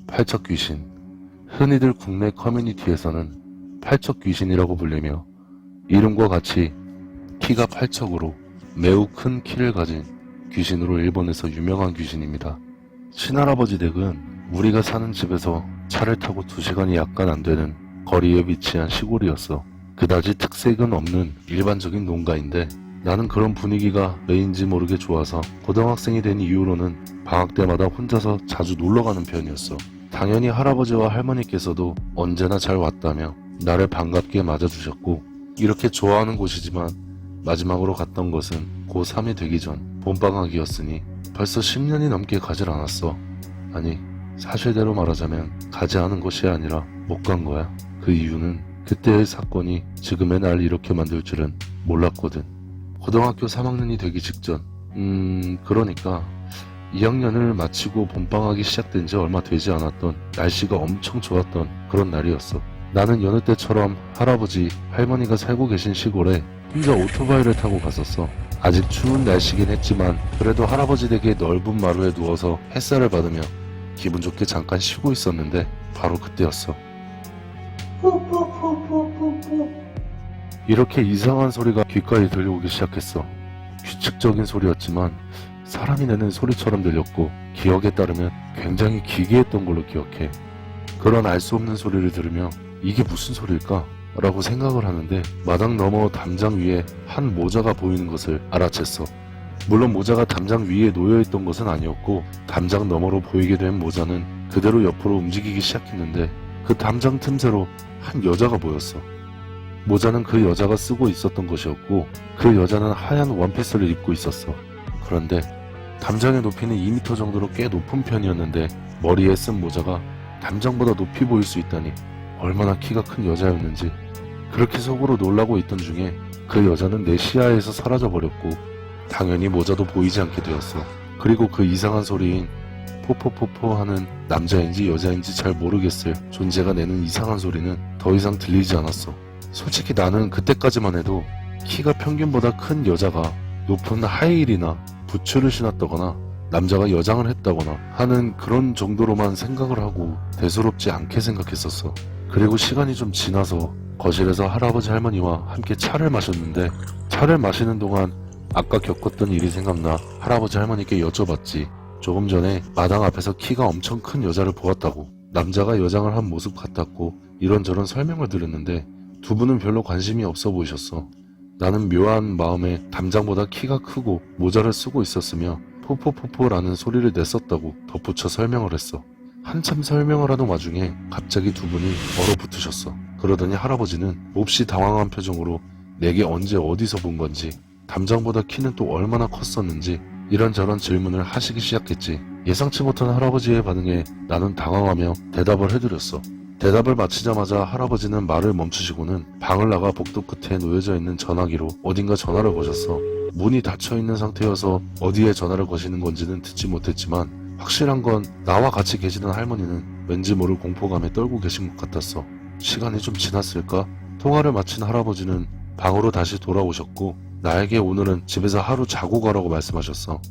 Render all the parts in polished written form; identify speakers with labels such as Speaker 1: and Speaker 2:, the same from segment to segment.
Speaker 1: 팔척 귀신. 흔히들 국내 커뮤니티에서는 팔척 귀신이라고 불리며 이름과 같이 키가 팔척으로 매우 큰 키를 가진 귀신으로 일본에서 유명한 귀신입니다. 친할아버지 댁은 우리가 사는 집에서 차를 타고 2시간이 약간 안 되는 거리에 위치한 시골이었어. 그다지 특색은 없는 일반적인 농가인데 나는 그런 분위기가 왜인지 모르게 좋아서 고등학생이 된 이후로는 방학 때마다 혼자서 자주 놀러가는 편이었어. 당연히 할아버지와 할머니께서도 언제나 잘 왔다며 나를 반갑게 맞아주셨고, 이렇게 좋아하는 곳이지만 마지막으로 갔던 것은 고3이 되기 전 봄방학이었으니 벌써 10년이 넘게 가질 않았어. 아니, 사실대로 말하자면 가지 않은 것이 아니라 못 간 거야. 그 이유는 그때의 사건이 지금의 날 이렇게 만들 줄은 몰랐거든. 고등학교 3학년이 되기 직전, 그러니까 2학년을 마치고 봄방학이 시작된 지 얼마 되지 않았던, 날씨가 엄청 좋았던 그런 날이었어. 나는 여느 때처럼 할아버지, 할머니가 살고 계신 시골에 혼자 오토바이를 타고 갔었어. 아직 추운 날씨긴 했지만 그래도 할아버지 댁의 넓은 마루에 누워서 햇살을 받으며 기분 좋게 잠깐 쉬고 있었는데 바로 그때였어. 이렇게 이상한 소리가 귓가에 들려오기 시작했어. 규칙적인 소리였지만 사람이 내는 소리처럼 들렸고, 기억에 따르면 굉장히 기괴했던 걸로 기억해. 그런 알 수 없는 소리를 들으며 이게 무슨 소리일까? 라고 생각을 하는데 마당 너머 담장 위에 한 모자가 보이는 것을 알아챘어. 물론 모자가 담장 위에 놓여있던 것은 아니었고, 담장 너머로 보이게 된 모자는 그대로 옆으로 움직이기 시작했는데 그 담장 틈새로 한 여자가 보였어. 모자는 그 여자가 쓰고 있었던 것이었고, 그 여자는 하얀 원피스를 입고 있었어. 그런데 담장의 높이는 2m 정도로 꽤 높은 편이었는데 머리에 쓴 모자가 담장보다 높이 보일 수 있다니 얼마나 키가 큰 여자였는지. 그렇게 속으로 놀라고 있던 중에 그 여자는 내 시야에서 사라져버렸고, 당연히 모자도 보이지 않게 되었어. 그리고 그 이상한 소리인 포포포포 하는 남자인지 여자인지 잘 모르겠을 존재가 내는 이상한 소리는 더 이상 들리지 않았어. 솔직히 나는 그때까지만 해도 키가 평균보다 큰 여자가 높은 하이힐이나 부츠를 신었다거나 남자가 여장을 했다거나 하는 그런 정도로만 생각을 하고 대수롭지 않게 생각했었어. 그리고 시간이 좀 지나서 거실에서 할아버지 할머니와 함께 차를 마셨는데, 차를 마시는 동안 아까 겪었던 일이 생각나 할아버지 할머니께 여쭤봤지. 조금 전에 마당 앞에서 키가 엄청 큰 여자를 보았다고, 남자가 여장을 한 모습 같았고 이런저런 설명을 드렸는데 두 분은 별로 관심이 없어 보이셨어. 나는 묘한 마음에 담장보다 키가 크고 모자를 쓰고 있었으며 포포포포라는 소리를 냈었다고 덧붙여 설명을 했어. 한참 설명을 하던 와중에 갑자기 두 분이 얼어붙으셨어. 그러더니 할아버지는 몹시 당황한 표정으로 내게 언제 어디서 본 건지, 담장보다 키는 또 얼마나 컸었는지 이런저런 질문을 하시기 시작했지. 예상치 못한 할아버지의 반응에 나는 당황하며 대답을 해드렸어. 대답을 마치자마자 할아버지는 말을 멈추시고는 방을 나가 복도 끝에 놓여져 있는 전화기로 어딘가 전화를 거셨어. 문이 닫혀있는 상태여서 어디에 전화를 거시는 건지는 듣지 못했지만 확실한 건 나와 같이 계시던 할머니는 왠지 모를 공포감에 떨고 계신 것 같았어. 시간이 좀 지났을까? 통화를 마친 할아버지는 방으로 다시 돌아오셨고 나에게 오늘은 집에서 하루 자고 가라고 말씀하셨어.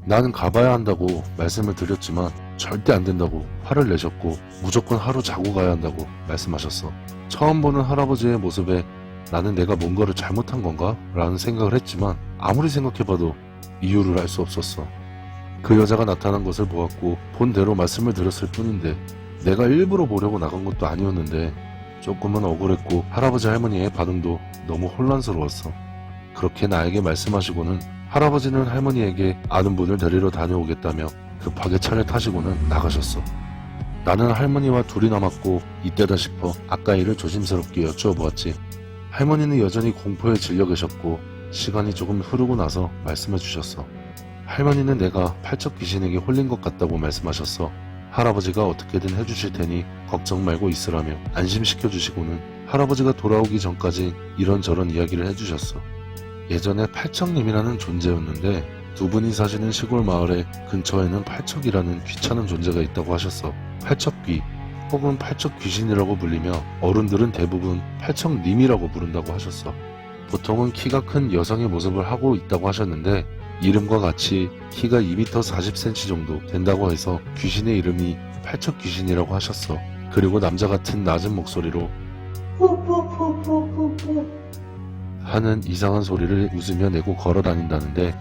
Speaker 1: 나는 가봐야 한다고 말씀을 드렸지만 절대 안 된다고 화를 내셨고 무조건 하루 자고 가야 한다고 말씀하셨어. 처음 보는 할아버지의 모습에 나는 내가 뭔가를 잘못한 건가? 라는 생각을 했지만 아무리 생각해봐도 이유를 알 수 없었어. 그 여자가 나타난 것을 보았고 본대로 말씀을 드렸을 뿐인데 내가 일부러 보려고 나간 것도 아니었는데 조금은 억울했고 할아버지 할머니의 반응도 너무 혼란스러웠어. 그렇게 나에게 말씀하시고는 할아버지는 할머니에게 아는 분을 데리러 다녀오겠다며 급하게 차를 타시고는 나가셨어. 나는 할머니와 둘이 남았고 이때다 싶어 아까 일을 조심스럽게 여쭈어보았지. 할머니는 여전히 공포에 질려 계셨고 시간이 조금 흐르고 나서 말씀해 주셨어. 할머니는 내가 팔척 귀신에게 홀린 것 같다고 말씀하셨어. 할아버지가 어떻게든 해주실 테니 걱정 말고 있으라며 안심시켜 주시고는 할아버지가 돌아오기 전까지 이런저런 이야기를 해주셨어. 예전에 팔척님이라는 존재였는데 두 분이 사시는 시골 마을에 근처에는 팔척이라는 귀찮은 존재가 있다고 하셨어. 팔척귀 혹은 팔척 귀신이라고 불리며 어른들은 대부분 팔척님이라고 부른다고 하셨어. 보통은 키가 큰 여성의 모습을 하고 있다고 하셨는데 이름과 같이 키가 2m 40cm 정도 된다고 해서 귀신의 이름이 팔척 귀신이라고 하셨어. 그리고 남자 같은 낮은 목소리로 하는 이상한 소리를 웃으며 내고 걸어 다닌다는데,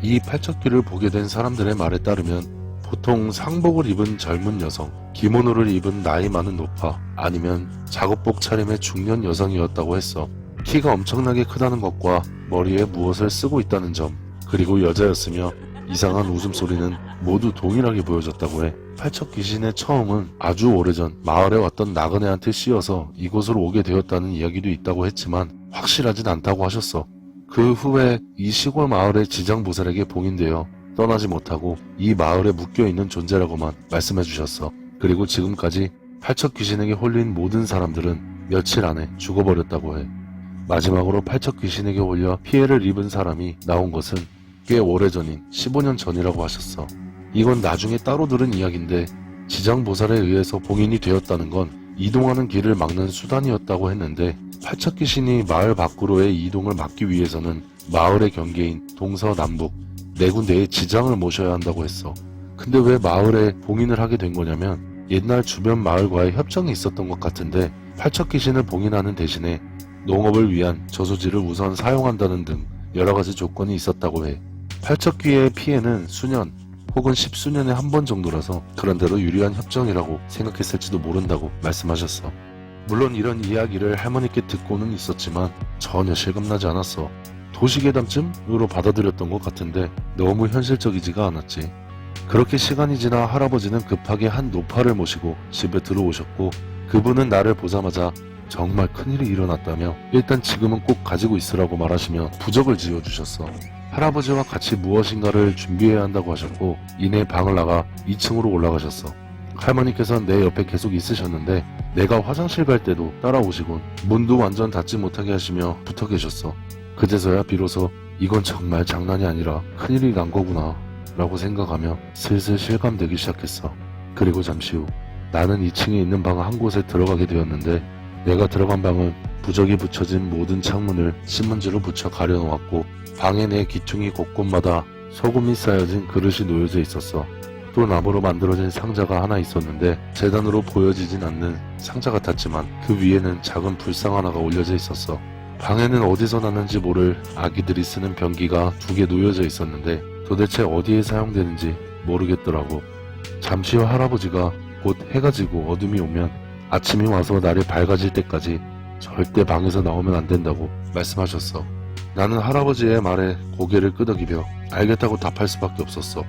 Speaker 1: 이 팔척귀를 보게 된 사람들의 말에 따르면 보통 상복을 입은 젊은 여성, 기모노를 입은 나이 많은 노파, 아니면 작업복 차림의 중년 여성이었다고 했어. 키가 엄청나게 크다는 것과 머리에 무엇을 쓰고 있다는 점, 그리고 여자였으며 이상한 웃음소리는 모두 동일하게 보여졌다고 해. 팔척 귀신의 처음은 아주 오래전 마을에 왔던 나그네한테 씌어서 이곳으로 오게 되었다는 이야기도 있다고 했지만 확실하진 않다고 하셨어. 그 후에 이 시골 마을의 지장보살에게 봉인되어 떠나지 못하고 이 마을에 묶여있는 존재라고만 말씀해 주셨어. 그리고 지금까지 팔척 귀신에게 홀린 모든 사람들은 며칠 안에 죽어버렸다고 해. 마지막으로 팔척 귀신에게 홀려 피해를 입은 사람이 나온 것은 꽤 오래전인 15년 전이라고 하셨어. 이건 나중에 따로 들은 이야기인데, 지장보살에 의해서 봉인이 되었다는 건 이동하는 길을 막는 수단이었다고 했는데, 팔척 귀신이 마을 밖으로의 이동을 막기 위해서는 마을의 경계인 동서남북 네 군데의 지장을 모셔야 한다고 했어. 근데 왜 마을에 봉인을 하게 된 거냐면, 옛날 주변 마을과의 협정이 있었던 것 같은데, 팔척 귀신을 봉인하는 대신에 농업을 위한 저수지를 우선 사용한다는 등 여러가지 조건이 있었다고 해. 팔척귀의 피해는 수년 혹은 십수년에 한 번 정도라서 그런대로 유리한 협정이라고 생각했을지도 모른다고 말씀하셨어. 물론 이런 이야기를 할머니께 듣고는 있었지만 전혀 실감나지 않았어. 도시괴담쯤으로 받아들였던 것 같은데 너무 현실적이지가 않았지. 그렇게 시간이 지나 할아버지는 급하게 한 노파를 모시고 집에 들어오셨고, 그분은 나를 보자마자 정말 큰일이 일어났다며 일단 지금은 꼭 가지고 있으라고 말하시며 부적을 지어주셨어. 할아버지와 같이 무엇인가를 준비해야 한다고 하셨고, 이내 방을 나가 2층으로 올라가셨어. 할머니께서는 내 옆에 계속 있으셨는데 내가 화장실 갈 때도 따라오시곤 문도 완전 닫지 못하게 하시며 붙어 계셨어. 그제서야 비로소 이건 정말 장난이 아니라 큰일이 난 거구나 라고 생각하며 슬슬 실감되기 시작했어. 그리고 잠시 후 나는 2층에 있는 방 한 곳에 들어가게 되었는데, 내가 들어간 방은 부적이 붙여진 모든 창문을 신문지로 붙여 가려놓았고, 방의 내 기퉁이 곳곳마다 소금이 쌓여진 그릇이 놓여져 있었어. 또 나무로 만들어진 상자가 하나 있었는데 재단으로 보여지진 않는 상자 같았지만 그 위에는 작은 불상 하나가 올려져 있었어. 방에는 어디서 났는지 모를 아기들이 쓰는 변기가 2개 놓여져 있었는데 도대체 어디에 사용되는지 모르겠더라고. 잠시 후 할아버지가 곧 해가 지고 어둠이 오면 아침이 와서 날이 밝아질 때까지 절대 방에서 나오면 안 된다고 말씀하셨어. 나는 할아버지의 말에 고개를 끄덕이며 알겠다고 답할 수밖에 없었어.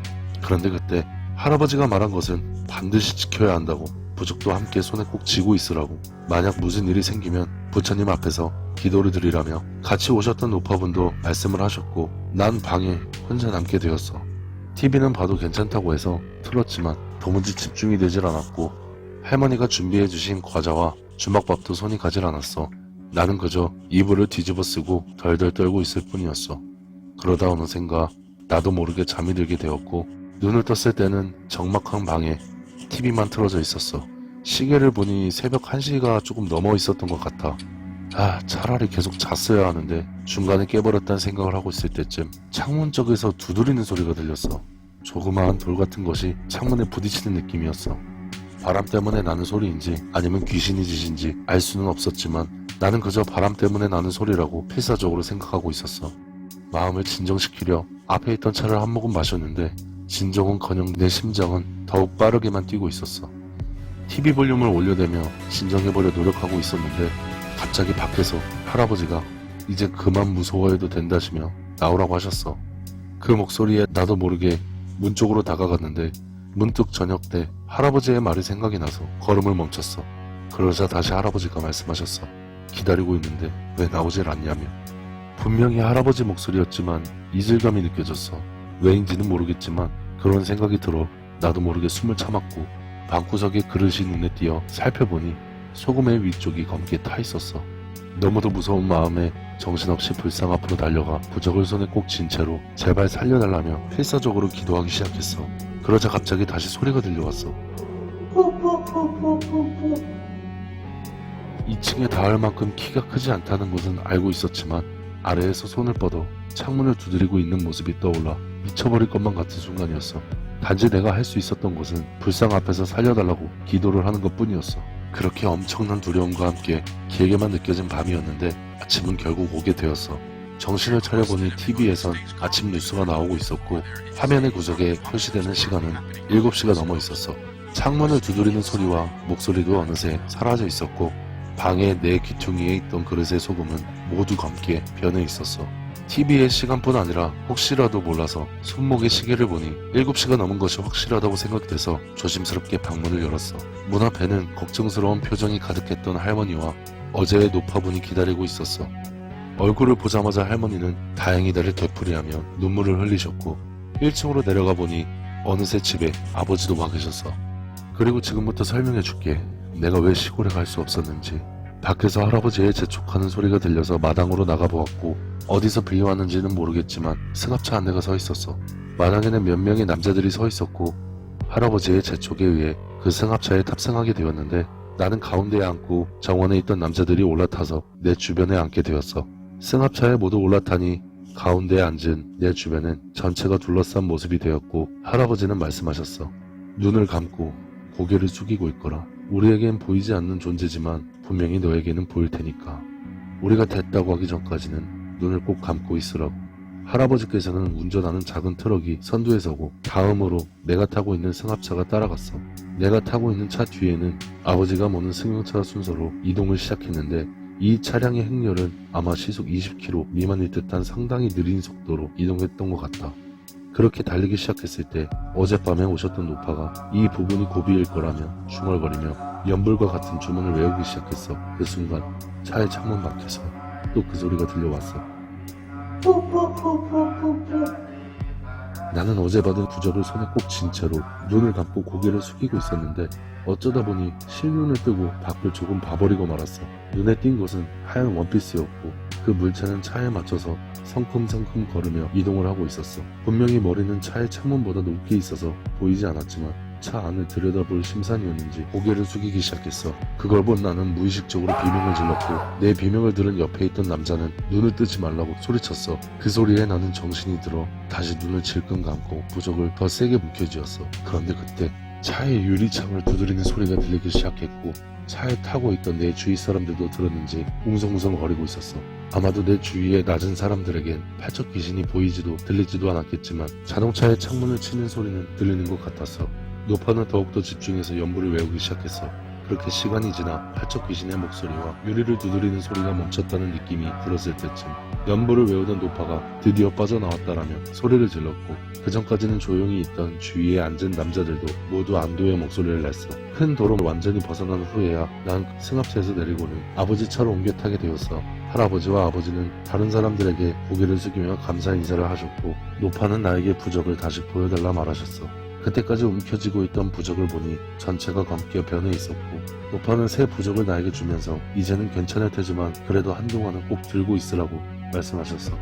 Speaker 1: 그런데 그때 할아버지가 말한 것은 반드시 지켜야 한다고, 부적도 함께 손에 꼭 쥐고 있으라고, 만약 무슨 일이 생기면 부처님 앞에서 기도를 드리라며 같이 오셨던 노파분도 말씀을 하셨고, 난 방에 혼자 남게 되었어. TV는 봐도 괜찮다고 해서 틀었지만 도무지 집중이 되질 않았고, 할머니가 준비해주신 과자와 주먹밥도 손이 가질 않았어. 나는 그저 이불을 뒤집어 쓰고 덜덜 떨고 있을 뿐이었어. 그러다 어느샌가 나도 모르게 잠이 들게 되었고, 눈을 떴을 때는 적막한 방에 TV만 틀어져 있었어. 시계를 보니 새벽 1시가 조금 넘어 있었던 것 같아. 차라리 계속 잤어야 하는데 중간에 깨버렸다는 생각을 하고 있을 때쯤 창문 쪽에서 두드리는 소리가 들렸어. 조그마한 돌 같은 것이 창문에 부딪히는 느낌이었어. 바람 때문에 나는 소리인지 아니면 귀신이 짓인지 알 수는 없었지만 나는 그저 바람 때문에 나는 소리라고 필사적으로 생각하고 있었어. 마음을 진정시키려 앞에 있던 차를 한 모금 마셨는데 진정은커녕 내 심장은 더욱 빠르게만 뛰고 있었어. TV 볼륨을 올려대며 진정해보려 노력하고 있었는데 갑자기 밖에서 할아버지가 이제 그만 무서워해도 된다시며 나오라고 하셨어. 그 목소리에 나도 모르게 문 쪽으로 다가갔는데 문득 저녁 때 할아버지의 말이 생각이 나서 걸음을 멈췄어. 그러자 다시 할아버지가 말씀하셨어. 기다리고 있는데 왜 나오질 않냐며. 분명히 할아버지 목소리였지만 이질감이 느껴졌어. 왜인지는 모르겠지만 그런 생각이 들어 나도 모르게 숨을 참았고, 방구석에 그릇이 눈에 띄어 살펴보니 소금의 위쪽이 검게 타 있었어. 너무도 무서운 마음에 정신없이 불상 앞으로 달려가 부적을 손에 꼭 쥔 채로 제발 살려달라며 필사적으로 기도하기 시작했어. 그러자 갑자기 다시 소리가 들려왔어. 2층에 닿을 만큼 키가 크지 않다는 것은 알고 있었지만 아래에서 손을 뻗어 창문을 두드리고 있는 모습이 떠올라 미쳐버릴 것만 같은 순간이었어. 단지 내가 할 수 있었던 것은 불상 앞에서 살려달라고 기도를 하는 것뿐이었어. 그렇게 엄청난 두려움과 함께 길게만 느껴진 밤이었는데 아침은 결국 오게 되었어. 정신을 차려보니 TV에선 아침 뉴스가 나오고 있었고 화면의 구석에 표시되는 시간은 7시가 넘어 있었어. 창문을 두드리는 소리와 목소리도 어느새 사라져 있었고 방에 내 귀퉁이에 있던 그릇의 소금은 모두 검게 변해 있었어. TV의 시간뿐 아니라 혹시라도 몰라서 손목의 시계를 보니 7시가 넘은 것이 확실하다고 생각돼서 조심스럽게 방문을 열었어. 문 앞에는 걱정스러운 표정이 가득했던 할머니와 어제의 노파분이 기다리고 있었어. 얼굴을 보자마자 할머니는 다행이다를 되풀이하며 눈물을 흘리셨고 1층으로 내려가 보니 어느새 집에 아버지도 와 계셨어. 그리고 지금부터 설명해줄게. 내가 왜 시골에 갈 수 없었는지. 밖에서 할아버지의 재촉하는 소리가 들려서 마당으로 나가보았고 어디서 빌려왔는지는 모르겠지만 승합차 안내가 서 있었어. 마당에는 몇 명의 남자들이 서 있었고 할아버지의 재촉에 의해 그 승합차에 탑승하게 되었는데 나는 가운데에 앉고 정원에 있던 남자들이 올라타서 내 주변에 앉게 되었어. 승합차에 모두 올라타니 가운데에 앉은 내 주변은 전체가 둘러싼 모습이 되었고 할아버지는 말씀하셨어. 눈을 감고 고개를 숙이고 있거라. 우리에겐 보이지 않는 존재지만 분명히 너에게는 보일 테니까. 우리가 됐다고 하기 전까지는 눈을 꼭 감고 있으라고. 할아버지께서는 운전하는 작은 트럭이 선두에 서고 다음으로 내가 타고 있는 승합차가 따라갔어. 내가 타고 있는 차 뒤에는 아버지가 모는 승용차 순서로 이동을 시작했는데 이 차량의 행렬은 아마 시속 20km 미만일 듯한 상당히 느린 속도로 이동했던 것 같다. 그렇게 달리기 시작했을 때 어젯밤에 오셨던 노파가 이 부분이 고비일 거라며 중얼거리며 연불과 같은 주문을 외우기 시작했어. 그 순간 차의 창문 밖에서 또 그 소리가 들려왔어. 나는 어제 받은 부적을 손에 꼭 쥔 채로 눈을 감고 고개를 숙이고 있었는데 어쩌다 보니 실눈을 뜨고 밖을 조금 봐버리고 말았어. 눈에 띈 것은 하얀 원피스였고 그 물체는 차에 맞춰서 성큼성큼 걸으며 이동을 하고 있었어. 분명히 머리는 차의 창문보다 높게 있어서 보이지 않았지만 차 안을 들여다볼 심산이었는지 고개를 숙이기 시작했어. 그걸 본 나는 무의식적으로 비명을 질렀고 내 비명을 들은 옆에 있던 남자는 눈을 뜨지 말라고 소리쳤어. 그 소리에 나는 정신이 들어 다시 눈을 질끈 감고 부적을 더 세게 움켜쥐었어. 그런데 그때 차의 유리창을 두드리는 소리가 들리기 시작했고 차에 타고 있던 내 주위 사람들도 들었는지 웅성웅성거리고 있었어. 아마도 내 주위의 낮은 사람들에겐 팔척 귀신이 보이지도 들리지도 않았겠지만 자동차의 창문을 치는 소리는 들리는 것 같았어. 노파는 더욱더 집중해서 연불을 외우기 시작했어. 그렇게 시간이 지나 팔척 귀신의 목소리와 유리를 두드리는 소리가 멈췄다는 느낌이 들었을 때쯤 연불을 외우던 노파가 드디어 빠져나왔다라며 소리를 질렀고 그전까지는 조용히 있던 주위에 앉은 남자들도 모두 안도의 목소리를 냈어. 큰 도로를 완전히 벗어난 후에야 난 승합차에서 내리고는 아버지 차로 옮겨 타게 되었어. 할아버지와 아버지는 다른 사람들에게 고개를 숙이며 감사 인사를 하셨고 노파는 나에게 부적을 다시 보여달라 말하셨어. 그때까지 움켜쥐고 있던 부적을 보니 전체가 검게 변해 있었고 노파는 새 부적을 나에게 주면서 이제는 괜찮을 테지만 그래도 한동안은 꼭 들고 있으라고 말씀하셨어.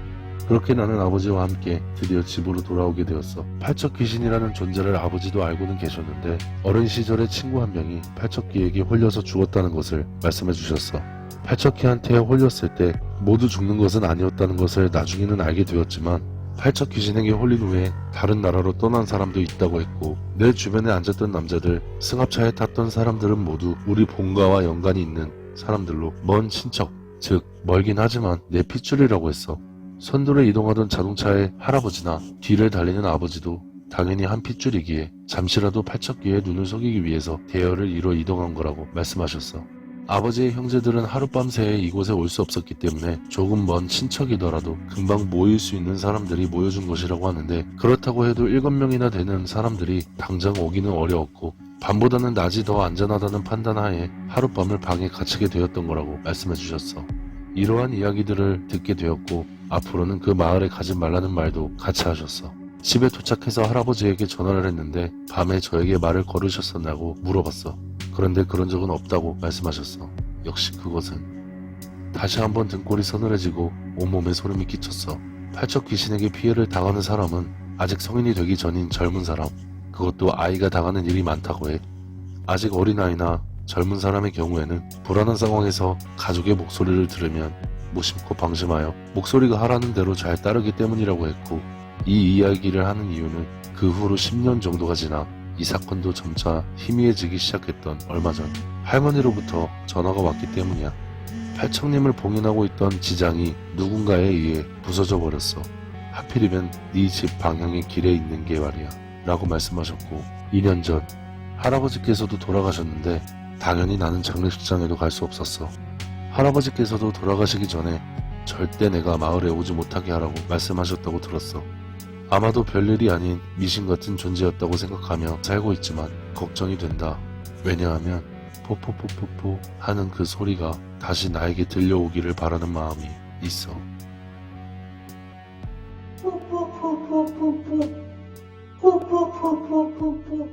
Speaker 1: 그렇게 나는 아버지와 함께 드디어 집으로 돌아오게 되었어. 팔척 귀신이라는 존재를 아버지도 알고는 계셨는데 어린 시절에 친구 한 명이 팔척귀에게 홀려서 죽었다는 것을 말씀해 주셨어. 팔척귀한테 홀렸을 때 모두 죽는 것은 아니었다는 것을 나중에는 알게 되었지만 팔척 귀신에게 홀린 후에 다른 나라로 떠난 사람도 있다고 했고 내 주변에 앉았던 남자들, 승합차에 탔던 사람들은 모두 우리 본가와 연관이 있는 사람들로 먼 친척, 즉 멀긴 하지만 내 핏줄이라고 했어. 선두를 이동하던 자동차의 할아버지나 뒤를 달리는 아버지도 당연히 한 핏줄이기에 잠시라도 팔척귀에 눈을 속이기 위해서 대열을 이뤄 이동한 거라고 말씀하셨어. 아버지의 형제들은 하룻밤새에 이곳에 올 수 없었기 때문에 조금 먼 친척이더라도 금방 모일 수 있는 사람들이 모여준 것이라고 하는데 그렇다고 해도 7명이나 되는 사람들이 당장 오기는 어려웠고 밤보다는 낮이 더 안전하다는 판단하에 하룻밤을 방에 갇히게 되었던 거라고 말씀해 주셨어. 이러한 이야기들을 듣게 되었고 앞으로는 그 마을에 가지 말라는 말도 같이 하셨어. 집에 도착해서 할아버지에게 전화를 했는데 밤에 저에게 말을 걸으셨었냐고 물어봤어. 그런데 그런 적은 없다고 말씀하셨어. 역시 그것은 다시 한번 등골이 서늘해지고 온몸에 소름이 끼쳤어. 팔척 귀신에게 피해를 당하는 사람은 아직 성인이 되기 전인 젊은 사람, 그것도 아이가 당하는 일이 많다고 해. 아직 어린아이나 젊은 사람의 경우에는 불안한 상황에서 가족의 목소리를 들으면 무심코 방심하여 목소리가 하라는 대로 잘 따르기 때문이라고 했고 이 이야기를 하는 이유는 그 후로 10년 정도가 지나 이 사건도 점차 희미해지기 시작했던 얼마 전 할머니로부터 전화가 왔기 때문이야. 팔청님을 봉인하고 있던 지장이 누군가에 의해 부서져 버렸어. 하필이면 네 집 방향의 길에 있는 게 말이야 라고 말씀하셨고, 2년 전 할아버지께서도 돌아가셨는데 당연히 나는 장례식장에도 갈 수 없었어. 할아버지께서도 돌아가시기 전에 절대 내가 마을에 오지 못하게 하라고 말씀하셨다고 들었어. 아마도 별일이 아닌 미신 같은 존재였다고 생각하며 살고 있지만 걱정이 된다. 왜냐하면 포포포포포 하는 그 소리가 다시 나에게 들려오기를 바라는 마음이 있어.
Speaker 2: 푸푸푸푸푸푸 푸푸푸푸푸푸